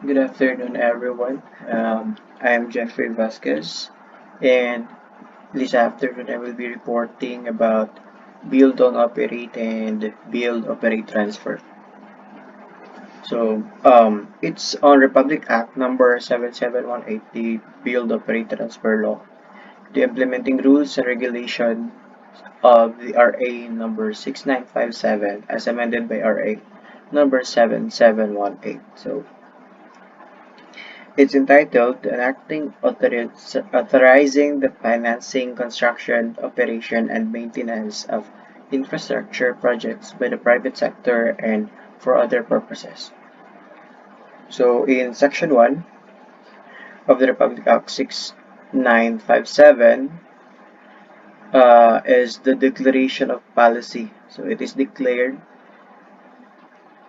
Good afternoon, everyone. I am Jeffrey Vasquez, and this afternoon I will be reporting about build on operate and build operate transfer. It's on Republic Act number 7718, the build operate transfer law, the implementing rules and regulation of the RA number 6957 as amended by RA number 7718. It's entitled Enacting Authorizing the Financing, Construction, Operation, and Maintenance of Infrastructure Projects by the Private Sector and for other purposes. So, in Section 1 of the Republic Act 6957 is the declaration of policy. So, it is declared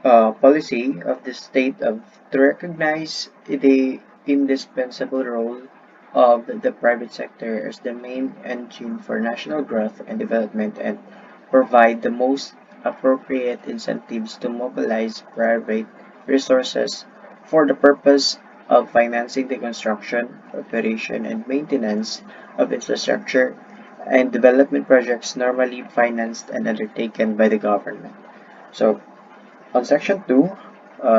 policy of the state to recognize the indispensable role of the private sector as the main engine for national growth and development and provide the most appropriate incentives to mobilize private resources for the purpose of financing the construction, operation, and maintenance of infrastructure and development projects normally financed and undertaken by the government. So, on Section 2,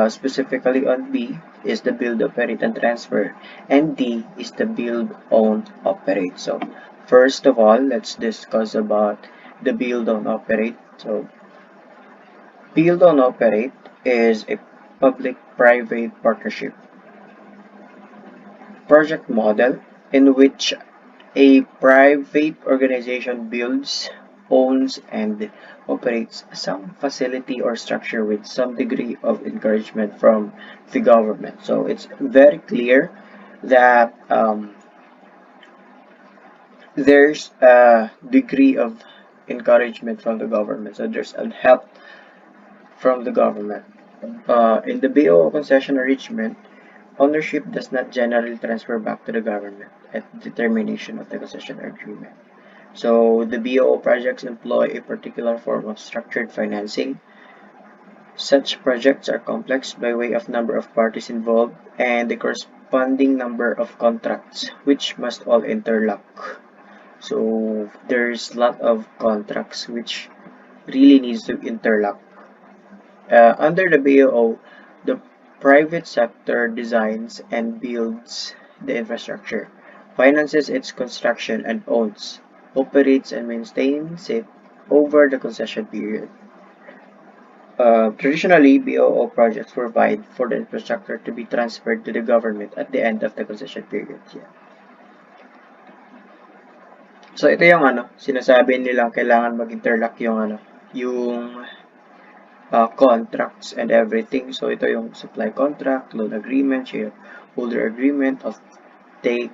specifically on B, is the build, operate, and transfer, and D is the build, own, operate. So, first of all, let's discuss about the build, own, operate. So, build, own, operate is a public-private partnership project model in which a private organization builds, owns, and operates some facility or structure with some degree of encouragement from the government. So it's very clear that there's a degree of encouragement from the government. So there's a help from the government. In the BO concession arrangement, ownership does not generally transfer back to the government at the termination of the concession agreement. So the BOO projects employ a particular form of structured financing. Such projects are complex by way of number of parties involved and the corresponding number of contracts, which must all interlock. So there's a lot of contracts which really needs to interlock. Under the BOO, the private sector designs and builds the infrastructure, finances its construction and owns, operates and maintains it over the concession period. Traditionally, BOO projects provide for the infrastructure to be transferred to the government at the end of the concession period. Yeah. So ito yung sinasabi nilang kailangan mag-interlock yung contracts and everything. So ito yung supply contract, loan agreement, shareholder agreement, of take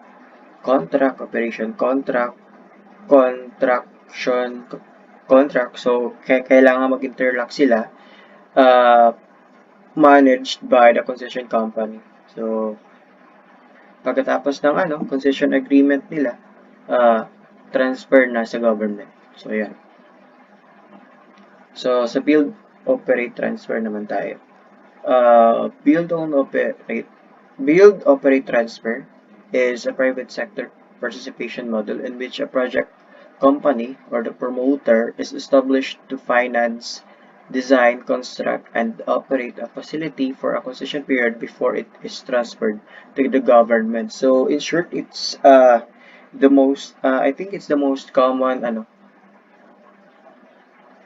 contract, operation contract, contraction contract. So kailangan mag-interlock sila managed by the concession company. So pagkatapos ng concession agreement nila, transfer na sa government. So yan. So sa build, operate, transfer naman tayo. Build, own, operate. Build, operate, transfer is a private sector participation model in which a project company or the promoter is established to finance, design, construct, and operate a facility for a concession period before it is transferred to the government. So in short, it's I think it's the most common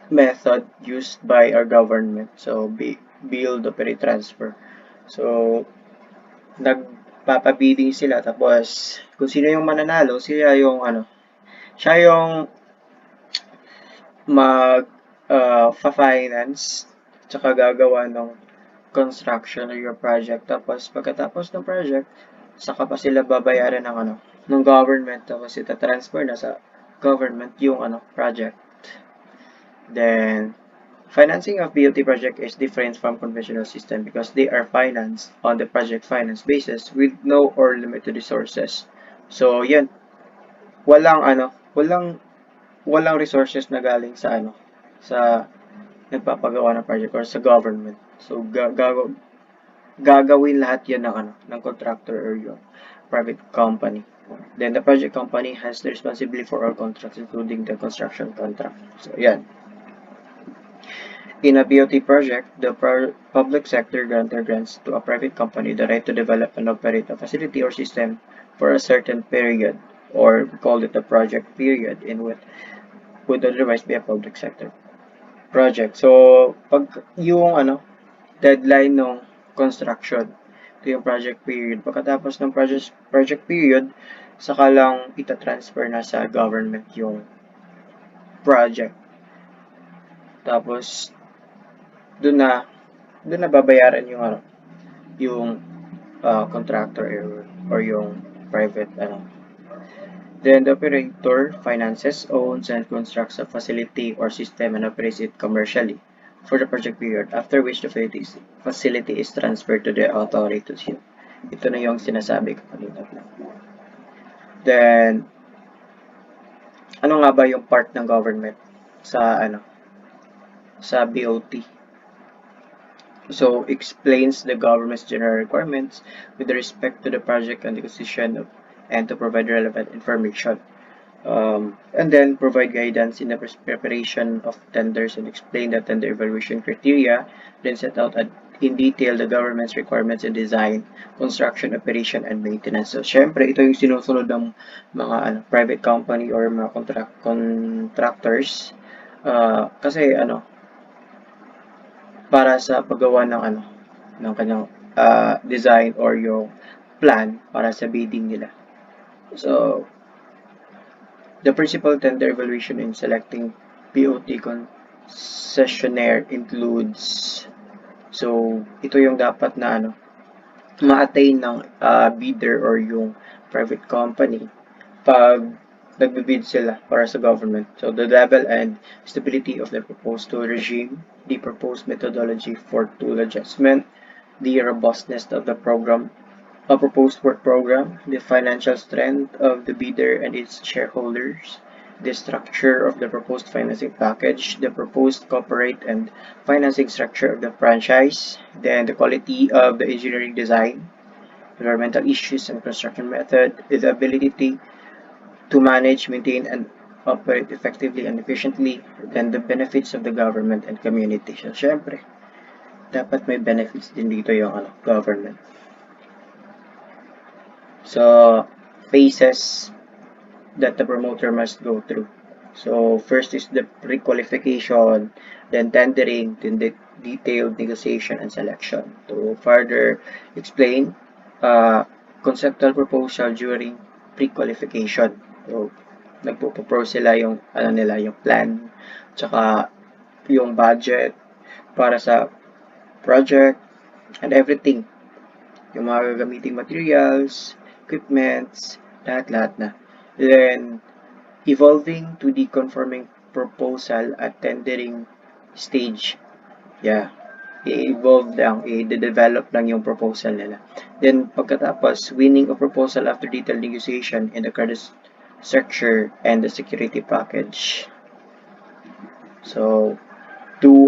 method used by our government. So build, operate, transfer. So nagpapabidding sila tapos kung sino yung mananalo, siya yung mag finance tsaka gagawa ng construction of your project. Tapos pagkatapos ng project, saka pa sila babayaran ng government tapos ita-transfer na sa government yung project. Then financing of BOT project is different from conventional system because they are financed on the project finance basis with no or limited resources. So, yan. Walang resources na galing sa nagpapagawa ng project or sa government. So, gagawin lahat yan ng, ng contractor or yung private company. Then, the project company has the responsibility for all contracts, including the construction contract. So, yan. In a BOT project, the public sector grantor grants to a private company the right to develop and operate a facility or system for a certain period, or we call it the project period, in what would otherwise be a public sector project. So, pag yung deadline ng construction, ito yung project period. Pagkatapos ng project period, saka lang ita-transfer na sa government yung project. Tapos, doon na babayaran yung contractor or yung private Then the operator finances, owns, and constructs a facility or system and operates it commercially for the project period, after which the facility is transferred to the authority. Ito na yung sinasabi ko kanina. Then, ano nga ba yung part ng government sa BOT? So, explains the government's general requirements with respect to the project and the decision and to provide relevant information. And then provide guidance in the preparation of tenders and explain the tender evaluation criteria, then set out in detail the government's requirements in design, construction, operation, and maintenance. So, syempre, ito yung sinusunod ng mga private company or mga contractors. Kasi para sa paggawa ng kanyang design or yung plan para sa bidding nila. So, the principal tender evaluation in selecting BOT concessionaire includes, so ito yung dapat na ma-attain ng bidder or yung private company pag nagbibid sila para sa government. So, the level and stability of the proposed tool regime, the proposed methodology for tool adjustment, the robustness of the proposed work program, the financial strength of the bidder and its shareholders, the structure of the proposed financing package, the proposed corporate and financing structure of the franchise, then the quality of the engineering design, environmental issues and construction method, the ability to manage, maintain, and operate effectively and efficiently, then the benefits of the government and community. So, syempre, dapat may benefits din dito yung government. So, phases that the promoter must go through. So, first is the pre-qualification, then tendering, then the detailed negotiation and selection. To further explain, conceptual proposal during pre-qualification. So, nagpo-propose sila yung yung plan, tsaka yung budget para sa project and everything. Yung mga gagamiting materials, equipments, lahat-lahat na. Then, evolving to the conforming proposal at tendering stage. Yeah. I-evolve lang, i-develop lang yung proposal nila. Then, pagkatapos, winning a proposal after detailed negotiation in the credit structure and the security package. So, to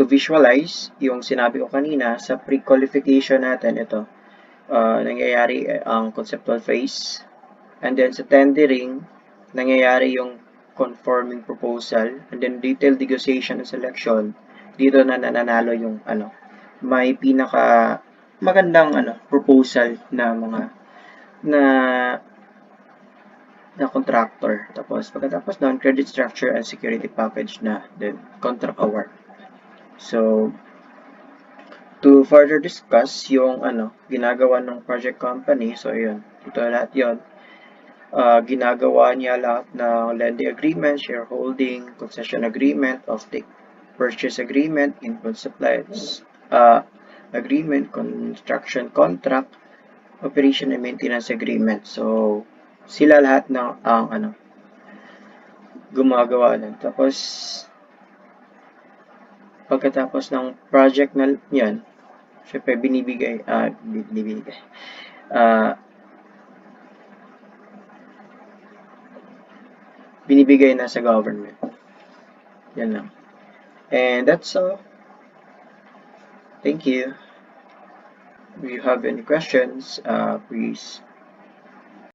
visualize yung sinabi ko kanina sa pre-qualification natin, ito, nangyayari ang conceptual phase, and then sa tendering, nangyayari yung conforming proposal, and then detailed negotiation and selection. Dito na nananalo yung may pinaka magandang proposal na mga na contractor. Tapos pagkatapos doon, credit structure and security package na, then contract award. So, to further discuss yung ginagawa ng project company, so yun, ito lahat yun. Ginagawa niya lahat ng lending agreement, shareholding, concession agreement, offtake purchase agreement, input supplies agreement, construction contract, operation and maintenance agreement. So, sila lahat ng gumagawa nun. Tapos, pagkatapos ng project na yan, syempre binibigay na sa government. Yan lang. And that's all. Thank you. If you have any questions, please